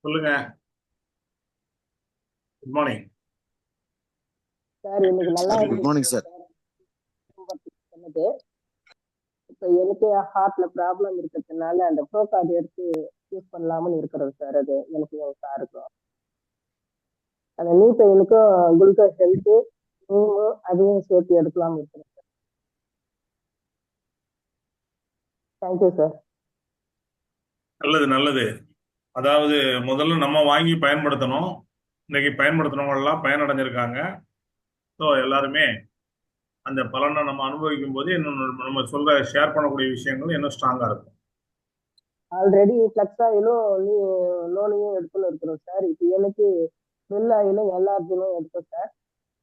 சொல்லுங்க. Good morning. Sir இன்னைக்கு நல்லா சார் குட் இருந்துச்சு மார்னிங் சார். சொன்னது. இப்போ எனக்கு ஹார்ட்ல ப்ராப்ளம் இருக்கிறதுனால அந்த ப்ரோ கார்டு எடுத்து யூஸ் பண்ணலாம்னு இருக்கிறது சார். அது எனக்கு சாருக்கும் அந்த நீ பெயினுக்கும் குளுக்கோஸ் ஹெல்த்து நீமும் அதையும் சேர்த்து எடுக்கலாம்னு இருக்கிறேன் சார். Thank you sir. நல்லது நல்லது. அதாவது முதல்ல நம்ம வாங்கி பயன்படுத்தணும். இன்னைக்கு பயன்படுத்தினவங்க எல்லாம் பயனடைஞ்சிருக்காங்க. ஸோ எல்லாருமே அந்த பலனை நம்ம அனுபவிக்கும் போது இன்னும் நம்ம சொல்ற ஷேர் பண்ணக்கூடிய விஷயங்கள் இன்னும் ஸ்ட்ராங்கா இருக்கும். ஆல்ரெடி ஃப்ளக்ஸ் ஆயிலும் லோனையும் எடுத்துன்னு இருக்கிறோம் சார். இப்போ எனக்கு வெல் ஆயிலும் எல்லாத்தையும் எடுத்தோம் சார்.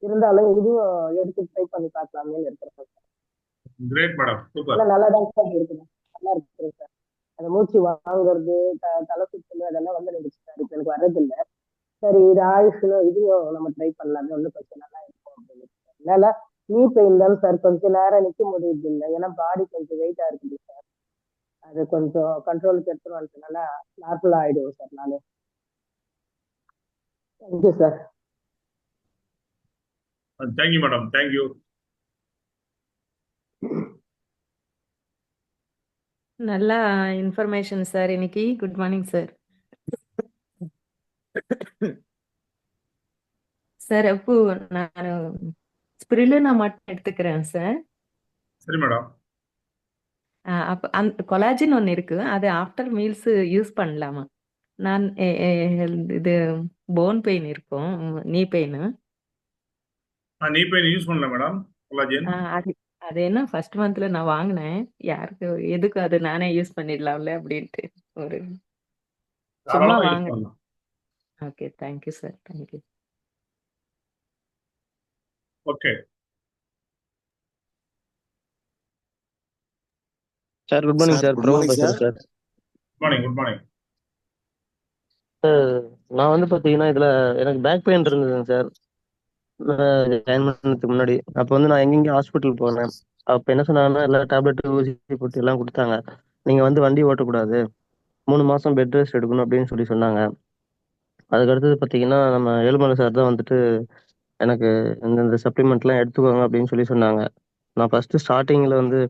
இருந்தாலும் இதுவும் எடுத்து ட்ரை பண்ணி பார்க்கலாமே இருக்கிறேன் சார். Great madam, super. எல்லாம் நல்லா தான் சார் இருக்குது. நல்லா இருக்கிறேன் சார். அந்த மூச்சு வாங்குறது தலை சுத்தல் அதெல்லாம் வந்து எனக்கு சார் இப்போ எனக்கு வர்றதில்லை. சரி இது ஆயுஷ்ல இதையும் நம்ம ட்ரை பண்ணலாமே ஒன்றும் கொஞ்சம் நல்லா இருக்கும் அப்படின்னு. அதனால நீ பெயின் தான் சார் கொஞ்சம் நேரம் நிற்க முடியுது இல்லை. ஏன்னா பாடி கொஞ்சம் வெயிட்டா இருக்குது சார். அது கொஞ்சம் கண்ட்ரோலுக்கு எடுத்துட்டு வந்துட்டனால நார்மலா ஆயிடுவோம் சார் நானே. Thank you sir. Thank you madam, thank you. நல்லா இன்ஃபர்மேஷன் சார் இன்னைக்கு. Good morning sir. சார் அப்போ நான் ஸ்பிருலினா மட்டும் எடுத்துக்கிறேன் சார். சரி மேடம். அப்போ அந்த கொலாஜின் ஒன்று இருக்கு, அது ஆஃப்டர் மீல்ஸ் யூஸ் பண்ணலாமா? நான் இது போன் பெயின் இருக்கும், நீ பெயின். நீ பெயின் யூஸ் பண்ணல மேடம் கொலாஜன். அது அது என்ன ஃபர்ஸ்ட் மந்த்ல நான் வாங்கினேன். யாருக்கு எதுக்கு அது நானே யூஸ் பண்ணிடலாம்ல அப்படின்ட்டு ஒரு சும்மா தாராளமா யூஸ் வாங்க. பண்ணலாம். Okay, thank you sir, thank you. Okay sir good morning sir. Good Prabhu morning பேசுறேன் sir. Sir. Good morning, good morning. நான் வந்து பார்த்தீங்கன்னா இதில் எனக்கு பேக் பெயின் இருந்ததுங்க சார். ஜாயின் பண்ணதுக்கு முன்னாடி அப்போ வந்து நான் எங்கெங்கேயும் ஹாஸ்பிட்டல் போனேன். அப்போ என்ன சொன்னாங்கன்னா எல்லா டேப்லெட் ஊசி போட்டு எல்லாம் கொடுத்தாங்க. நீங்கள் வந்து வண்டி ஓட்டக்கூடாது, 3 மாதம் பெட் ரெஸ்ட் எடுக்கணும் அப்படின்னு சொல்லி சொன்னாங்க. அதுக்கு அடுத்தது பார்த்தீங்கன்னா நம்ம ஏழுமலை சார் தான் வந்துட்டு எனக்கு இந்த சப்ளிமெண்ட்லாம் எடுத்துக்கோங்க அப்படின்னு சொல்லி சொன்னாங்க. நான் ஃபர்ஸ்ட் ஸ்டார்டிங்கில் வந்து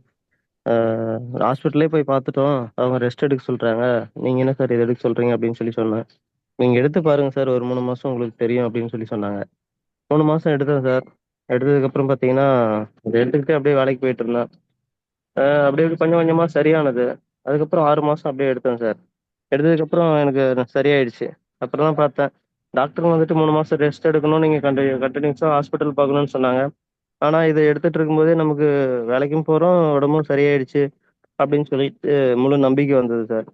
ஹாஸ்பிட்டலே போய் பார்த்துட்டோம், அவங்க ரெஸ்ட் எடுக்க சொல்கிறாங்க, நீங்கள் என்ன சார் இது எடுக்க சொல்கிறீங்க அப்படின்னு சொல்லி சொன்னேன். நீங்கள் எடுத்து பாருங்க சார், ஒரு 3 மாதம் உங்களுக்கு தெரியும் அப்படின்னு சொல்லி சொன்னாங்க. 3 மாதம் எடுத்தேன் சார். எடுத்ததுக்கப்புறம் பார்த்தீங்கன்னா இதை எடுத்துக்கிட்டே அப்படியே வேலைக்கு போயிட்டு இருந்தேன். அப்படியே கொஞ்சம் கொஞ்சமாக சரியானது. அதுக்கப்புறம் 6 மாதம் அப்படியே எடுத்தேன் சார். எடுத்ததுக்கப்புறம் எனக்கு சரியாயிடுச்சு. அப்புறம் தான் பார்த்தேன், டாக்டர் வந்துட்டு 3 மாதம் ரெஸ்ட் எடுக்கணும், நீங்கள் கண்டினியூஸாக ஹாஸ்பிட்டல் பார்க்கணும்னு சொன்னாங்க. ஆனால் இதை எடுத்துட்டு இருக்கும்போதே நமக்கு வேலைக்கும் போகிறோம், உடம்பும் சரியாயிடுச்சு அப்படின்னு சொல்லிட்டு முழு நம்பிக்கை வந்தது சார்.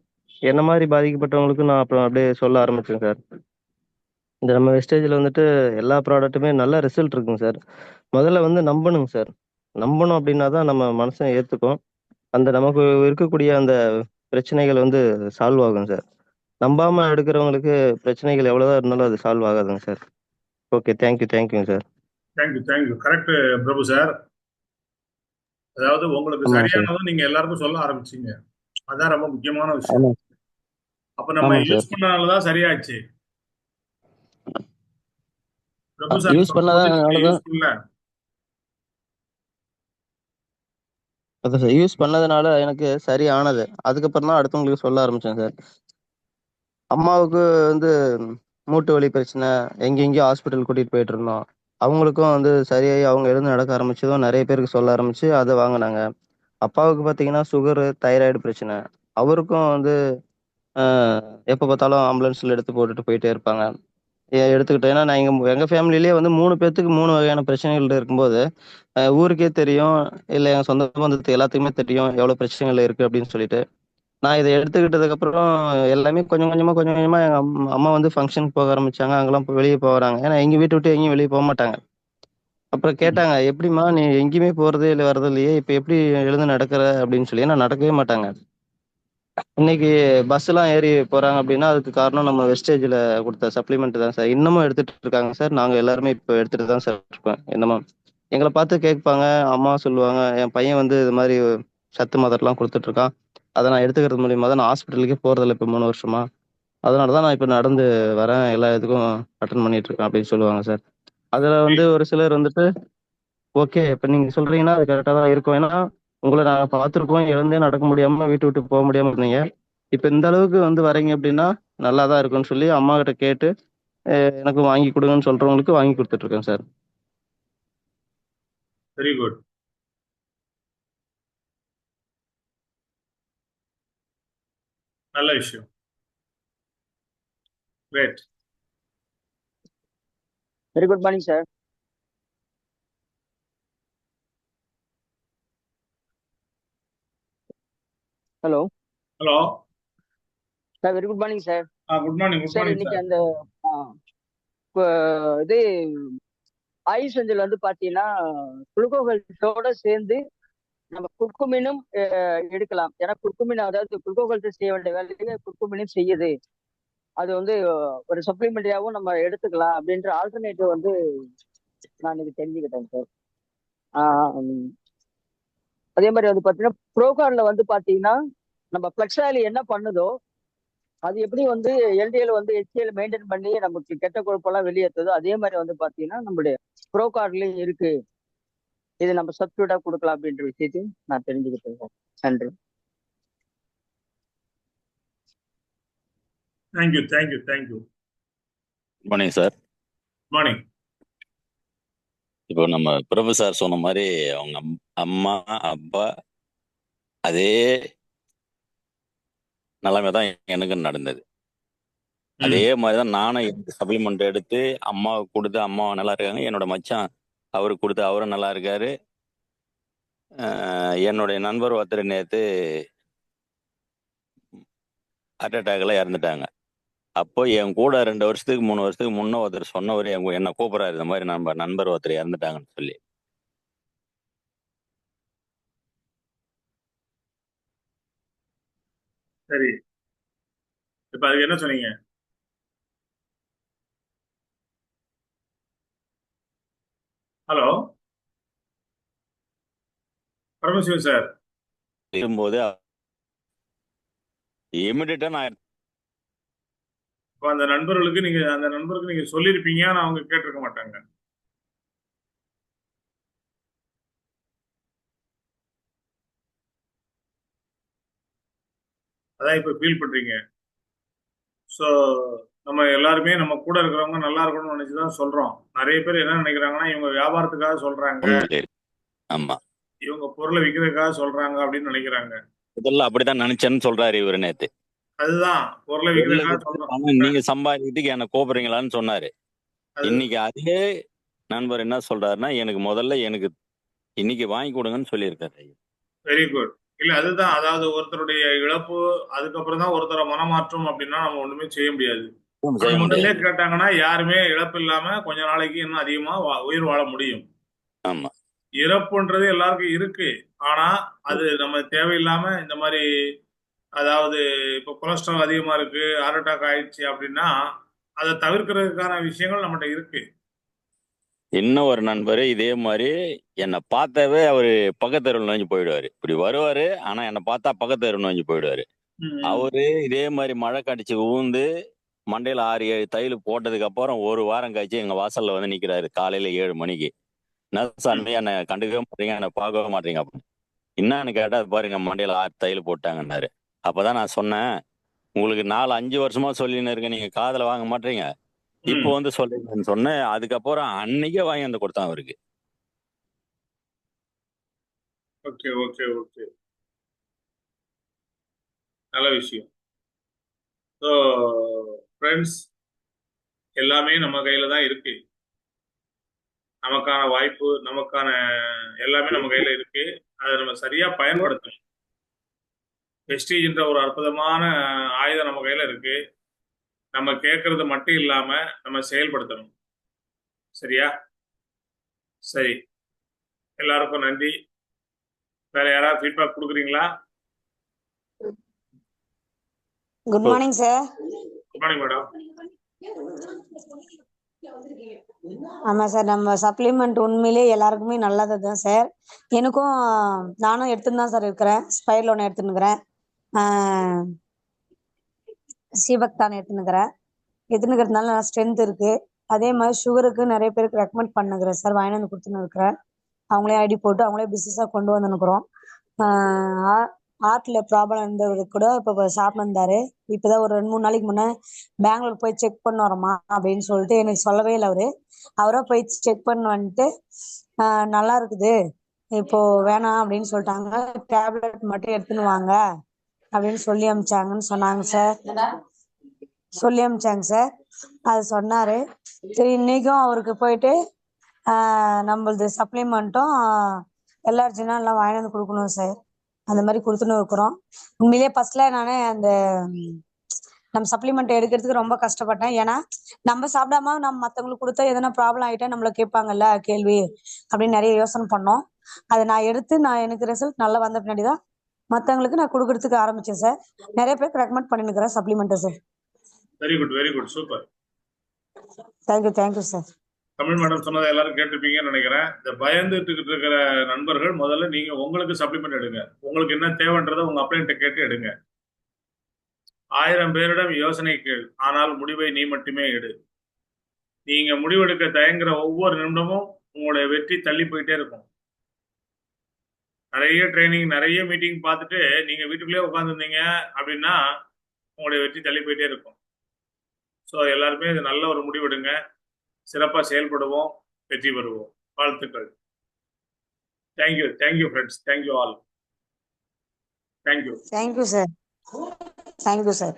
என்ன மாதிரி பாதிக்கப்பட்டவங்களுக்கு நான் அப்புறம் அப்படியே சொல்ல ஆரம்பிச்சேன் சார். இந்த நம்ம வெஸ்டேஜில் வந்துட்டு எல்லா ப்ராடக்ட்டுமே நல்ல ரிசல்ட் இருக்குங்க சார். முதல்ல வந்து நம்பணுங்க சார். நம்பணும் அப்படின்னா தான் நம்ம மனசை ஏற்றுக்கும். அந்த நமக்கு இருக்கக்கூடிய அந்த பிரச்சனைகள் வந்து சால்வ் ஆகும் சார். நம்பாம எடுக்கிறவங்களுக்கு பிரச்சனைகள் எவ்வளோதான் இருந்தாலும் அது சால்வ் ஆகாதுங்க சார். ஓகே, தேங்க்யூங்க சார். Thank you, thank you. கரெக்ட் பிரபு சார். அதாவது உங்களுக்கு ஆமாங்க சார். சரியானதும் நீங்க எல்லாருக்கும் சொல்ல ஆரம்பிச்சீங்க. அதான் ரொம்ப முக்கியமான விஷயம். ஆமாம். அப்ப நம்ம ஆமாங்க சார். யூஸ் பண்ணனாலதான் சரியாச்சு. பிரபு சார் யூஸ் சொல்லும்போது நீங்க பண்ணாதனால தான். யூஸ் பண்ணல. அதான் சார், யூஸ் பண்ணதுனால எனக்கு சரி ஆனது. அதுக்கப்புறம் தான் அடுத்தவங்களுக்கு சொல்ல ஆரம்பிச்சேன் சார். அம்மாவுக்கு வந்து மூட்டு வலி பிரச்சனை, எங்கெங்கேயோ ஹாஸ்பிட்டல் கூட்டிட்டு போயிட்டு இருந்தோம். அவங்களுக்கும் வந்து சரியாகி அவங்க எழுந்து நடக்க ஆரம்பிச்சதும் நிறைய பேருக்கு சொல்ல ஆரம்பிச்சு அதை வாங்கினாங்க. அப்பாவுக்கு பார்த்தீங்கன்னா சுகரு, தைராய்டு பிரச்சனை. அவருக்கும் வந்து எப்போ பார்த்தாலும் ஆம்புலன்ஸ்ல எடுத்து போட்டுட்டு போயிட்டே இருப்பாங்க. எடுத்துக்கிட்டேன், ஏன்னா நான் எங்க ஃபேமிலிலேயே வந்து 3 பேர்த்துக்கு 3 வகையான பிரச்சனைகள் இருக்கும்போது ஊருக்கே தெரியும், இல்லை எங்க சொந்த பந்தத்துக்கு எல்லாத்துக்குமே தெரியும் எவ்வளோ பிரச்சனைகள் இருக்கு அப்படின்னு சொல்லிட்டு. நான் இதை எடுத்துக்கிட்டதுக்கு அப்புறம் எல்லாமே கொஞ்சம் கொஞ்சமா எங்க அம்மா வந்து ஃபங்க்ஷனுக்கு போக ஆரம்பிச்சாங்க. அங்கெல்லாம் வெளியே போறாங்க, ஏன்னா எங்க வீட்டை விட்டு எங்கேயும் வெளியே போக மாட்டாங்க. அப்புறம் கேட்டாங்க, எப்படிம்மா நீ எங்கேயுமே போறதே இல்லை வரது இல்லையே, இப்ப எப்படி எழுந்து நடக்கிற அப்படின்னு சொல்லி. ஏன்னா நடக்கவே மாட்டாங்க. இன்னைக்கு பஸ் எல்லாம் ஏறி போறாங்க அப்படின்னா அதுக்கு காரணம் நம்ம வெஸ்டேஜ்ல கொடுத்த சப்ளிமெண்ட் தான் சார். இன்னமும் எடுத்துட்டு இருக்காங்க சார். நாங்க எல்லாருமே இப்போ எடுத்துட்டு தான் சார் இருக்கோம். என்னமோ எங்களை பார்த்து கேட்பாங்க. அம்மா சொல்லுவாங்க, என் பையன் வந்து இது மாதிரி சத்து மாத்திரைலாம் கொடுத்துட்டு இருக்கான், அதை நான் எடுத்துக்கிறது மூலியமா தான் நான் ஹாஸ்பிட்டலுக்கே போறதில்ல இப்போ 3 வருஷமா. அதனாலதான் நான் இப்ப நடந்து வரேன், எல்லா இதுக்கும் அட்டன் பண்ணிட்டு இருக்கேன் அப்படின்னு சொல்லுவாங்க சார். அதுல ஒரு சிலர் வந்துட்டு ஓகே இப்ப நீங்க சொல்றீங்கன்னா அது கரெக்டா தான் இருக்கும். ஏன்னா உங்களை நாங்க பார்த்திருக்கோம், எழுந்தே நடக்க முடியாம வீட்டு விட்டு போக முடியாம இருந்தீங்க. இப்ப இந்த அளவுக்கு வரீங்க அப்படின்னா நல்லா தான் இருக்கும்னு சொல்லி அம்மா கிட்ட கேட்டு எனக்கு வாங்கி கொடுங்கன்னு சொல்றவங்களுக்கு வாங்கி கொடுத்துட்டு இருக்கேன் சார். Very good. நல்ல விஷயம். Great. Very good morning sir. Hello hello sir, very good morning sir. Good morning. Good sir morning இன்னைக்கு சார். அந்த இது ஆயுஷ் செஞ்சில் பாத்தீங்கன்னா குளுக்கோகல்ஸோட சேர்ந்து நம்ம குர்குமினும் எடுக்கலாம். ஏன்னா குர்குமின், அதாவது குளுக்கோகல்ஸ் செய்ய வேண்டிய வேலையை குர்குமினும் செய்யுது. அது ஒரு சப்ளிமெண்டரியாவும் நம்ம எடுத்துக்கலாம் அப்படின்ற ஆல்டர்னேட்டிவ் நான் இன்னைக்கு தெரிஞ்சுக்கிட்டேன் சார். அதே மாதிரி பாத்தீங்கன்னா ப்ரோகார்ட்ல பாத்தீங்கன்னா நம்ம பிளக்ஸாலி என்ன பண்ணுதோ அது எப்படி எல்டிஎல் ஹெச்டிஎல் மெயின்டைன் பண்ணி நமக்கு கெட்ட கொழுப்பெல்லாம் வெளியேற்றுதோ அதே மாதிரி பாத்தீங்கன்னா நம்மளுடைய ப்ரோகார்ட்லயும் இருக்கு. இது நம்ம சப்ஸ்டியூட்டா கொடுக்கலாம் அப்படின்ற விஷயத்தையும் நான் தெரிஞ்சுக்கிட்டேன் சார். நன்றி. Thank you thank you thank you. Good morning sir. Good morning. இப்போ நம்ம பிரபு சார் சொன்ன மாதிரி அவங்க அம்மா அப்பா அதே நிலைமை தான் எனக்கு நடந்தது. அதே மாதிரிதான் நானும் சப்ளிமெண்ட் எடுத்து அம்மாவுக்கு கொடுத்து அம்மா நல்லா இருக்காங்க. என்னோட மச்சான் அவருக்கு கொடுத்து அவரும் நல்லா இருக்காரு. என்னுடைய நண்பர் ஒருத்தர் நேற்று ஹார்ட் அட்டாக்ல இறந்துட்டாங்க. அப்போ என் கூட 2 வருஷத்துக்கு 3 வருஷத்துக்கு முன்ன ஒருத்தர் சொன்னவர் என்னை கூப்பிடுறாரு, இந்த மாதிரி நம்ம நண்பர் ஒருத்தர் இறந்துட்டாங்கன்னு சொல்லி. சரி, இப்ப அதுக்கு என்ன சொன்னீங்க? Hello Paramasivam sir. இருக்கும்போது இமிடியேட்டா நான் அந்த நண்பருக்கு நீங்க சொல்லியிருப்பீங்க, ஆனா அவங்க கேட்டிருக்க மாட்டாங்க. அதான் இப்ப ஃபீல் பண்றீங்க. ஸோ நம்ம எல்லாருமே நம்ம கூட இருக்கிறவங்க நல்லா இருக்கணும்னு நினைச்சுதான் சொல்றோம். நிறைய பேர் என்ன நினைக்கிறாங்கன்னா, இவங்க வியாபாரத்துக்காக சொல்றாங்க, ஆமா இவங்க பொருளை விற்கிறதுக்காக சொல்றாங்க அப்படின்னு நினைக்கிறாங்க. முதல்ல அப்படிதான் நினைச்சேன்னு சொல்றாரு இவரு நேத்து. அதுதான் பொருளை விற்கிறதுக்காக சொல்றோம். நீங்க சம்பாதிக்கிறதுக்கு என்ன கூப்பிடுறீங்களான்னு சொன்னாரு. இன்னைக்கு அதே நண்பர் என்ன சொல்றாருன்னா, எனக்கு முதல்ல இன்னைக்கு வாங்கி கொடுங்கன்னு சொல்லியிருக்காரு. Very good. இல்ல அதுதான், அதாவது ஒருத்தருடைய இழப்பு அதுக்கப்புறம் தான் ஒருத்தரை மனமாற்றம் அப்படின்னா நம்ம ஒண்ணுமே செய்ய முடியாது. முதல்ல கேட்டாங்கன்னா யாருமே இழப்பு இல்லாம கொஞ்ச நாளைக்கு இன்னும் அதிகமா உயிர் வாழ முடியும். ஆமா, இறப்புன்றது எல்லாருக்கும் இருக்கு. ஆனா அது நம்ம தேவையில்லாம இந்த மாதிரி, அதாவது இப்ப கொலஸ்ட்ரால் அதிகமா இருக்கு, ஹார்ட் அட்டாக் ஆயிடுச்சு அப்படின்னா அதை தவிர்க்கிறதுக்கான விஷயங்கள் நம்மகிட்ட இருக்கு. இன்னும் ஒரு நண்பர் இதே மாதிரி என்னை பார்த்தாவே அவரு பக்கத்தெருவில் நுழைஞ்சு போயிடுவாரு. இப்படி வருவாரு, ஆனா என்னை பார்த்தா பக்கத்தெருவில் நுழைஞ்சு போயிடுவாரு. அவரு இதே மாதிரி மழை கடிச்சு ஊந்து மண்டையில 6-7 தையல் போட்டதுக்கு அப்புறம் 1 வாரம் கழிச்சு எங்க வாசல்ல நிக்கிறாரு காலையில 7 மணிக்கு. நர்சாமி என்னை கண்டுக்கவே மாட்டீங்க, என்னை பார்க்கவே மாட்டீங்க அப்படின்னு. என்னன்னு கேட்டா பாருங்க மண்டையில 6 தையல் போட்டாங்கன்னாரு. அப்பதான் நான் சொன்னேன், உங்களுக்கு 4-5 வருஷமா சொல்லின்னு இருக்க, நீங்க காதுல வாங்க மாட்டீங்க, இப்போ சொல்றீங்கன்னு சொன்னேன். அதுக்கப்புறம் அன்னைக்கே வாங்கி வந்து கொடுத்தான் அவருக்கு. ஓகே ஓகே ஓகே, நல்ல விஷயம். ஸோ ஃப்ரெண்ட்ஸ், எல்லாமே நம்ம கையில தான் இருக்கு. நமக்கான வாய்ப்பு, நமக்கான எல்லாமே நம்ம கையில இருக்கு. அதை நம்ம சரியா பயன்படுத்தணும். வெஸ்டீஜ் என்ற ஒரு அற்புதமான ஆயுதம் நம்ம கையில இருக்கு. நம்ம கேட்கறது மட்டும் இல்லாம நம்ம செயல்படுத்தணும். சரியா? சரி, எல்லாருக்கும் நன்றி. வேற யாராவது ஃபீட்பேக் கொடுக்குறீங்களா? Good morning sir. Good morning madam. ஆமா சார், நம்ம சப்ளிமெண்ட் உண்மையிலேயே எல்லாருக்குமே நல்லது தான் சார். நானும் எடுத்துன்னு தான் சார் இருக்கிறேன். ஸ்பைரில் ஒன்று எடுத்துன்னுக்கிறேன். சீபக்தான் எடுத்துனுக்கிறதுனால நல்லா ஸ்ட்ரென்த் இருக்கு. அதே மாதிரி சுகருக்கு நிறைய பேருக்கு ரெக்கமெண்ட் பண்ணுகிறேன் சார், வாங்கி வந்து கொடுத்துன்னு இருக்கிறேன். அவங்களே ஐடி போட்டு அவங்களே பிஸ்னஸாக கொண்டு வந்துனுக்குறோம். ஹார்ட்ல ப்ராப்ளம் இருந்தவருக்கு கூட இப்போ சாப்பிட்டு வந்தாரு. இப்போதான் ஒரு 2-3 நாளைக்கு முன்னே பெங்களூர் போய் செக் பண்ண வரோமா அப்படின்னு சொல்லிட்டு எனக்கு சொல்லவே இல்லை. அவரா போய் செக் பண்ண வந்துட்டு நல்லா இருக்குது, இப்போ வேணாம் அப்படின்னு சொல்லிட்டாங்க, டேப்லெட் மட்டும் எடுத்துன்னு வாங்க அப்படின்னு சொல்லி அமிச்சாங்கன்னு சொன்னாங்க சார். அது சொன்னாரு. சரி, இன்னைக்கும் அவருக்கு போயிட்டு நம்மளது சப்ளிமெண்ட்டும் எல்ஆர்ஜினா எல்லாம் வாங்கி வந்து கொடுக்கணும் சார். அந்த மாதிரி கொடுத்துன்னு இருக்கிறோம். உண்மையிலேயே ஃபர்ஸ்ட்ல நானே அந்த நம்ம சப்ளிமெண்ட் எடுக்கிறதுக்கு ரொம்ப கஷ்டப்பட்டேன். ஏன்னா நம்ம சாப்பிடாம நம்ம மற்றவங்களுக்கு கொடுத்தா எதனா ப்ராப்ளம் ஆகிட்டா நம்மள கேட்பாங்கல்ல கேள்வி அப்படின்னு நிறைய யோசனை பண்ணோம். அதை நான் எடுத்து எனக்கு ரிசல்ட் நல்லா வந்த பின்னாடி தான் மற்றவங்களுக்கு நான் கொடுக்கறதுக்கு ஆரம்பிச்சேன் சார். நிறைய பேருக்கு ரெக்கமெண்ட் பண்ணிருக்கிறேன் சப்ளிமெண்ட்டை sir. Very good, very good, super. Thank you sir. Tamil madam சொன்னதை எல்லாரும் கேட்டிருப்பீங்கன்னு நினைக்கிறேன். இந்த பயந்துட்டு இருக்கிற நண்பர்கள் முதல்ல நீங்க உங்களுக்கு சப்ளிமெண்ட் எடுங்க. உங்களுக்கு என்ன தேவைன்றதை உங்க அப்ளைன்ட்ட கேட்டு எடுங்க. 1000 பேரிடம் யோசனை கேள், ஆனால் முடிவை நீ மட்டுமே எடு. நீங்க முடிவெடுக்க தயங்குற ஒவ்வொரு நிமிடமும் உங்களுடைய வெற்றி தள்ளி போயிட்டே இருக்கும். நிறைய ட்ரைனிங், நிறைய மீட்டிங் பார்த்துட்டு நீங்க வீட்டுக்குள்ளேயே உட்காந்துருந்தீங்க அப்படின்னா உங்களுடைய வெற்றி தள்ளி போயிட்டே இருக்கும். ஸோ எல்லாருமே இது நல்ல ஒரு முடிவெடுங்க, சிறப்பாக செயல்படுவோம், வெற்றி பெறுவோம். வாழ்த்துக்கள். Thank you, thank you friends, thank you all. Thank you. Thank you sir.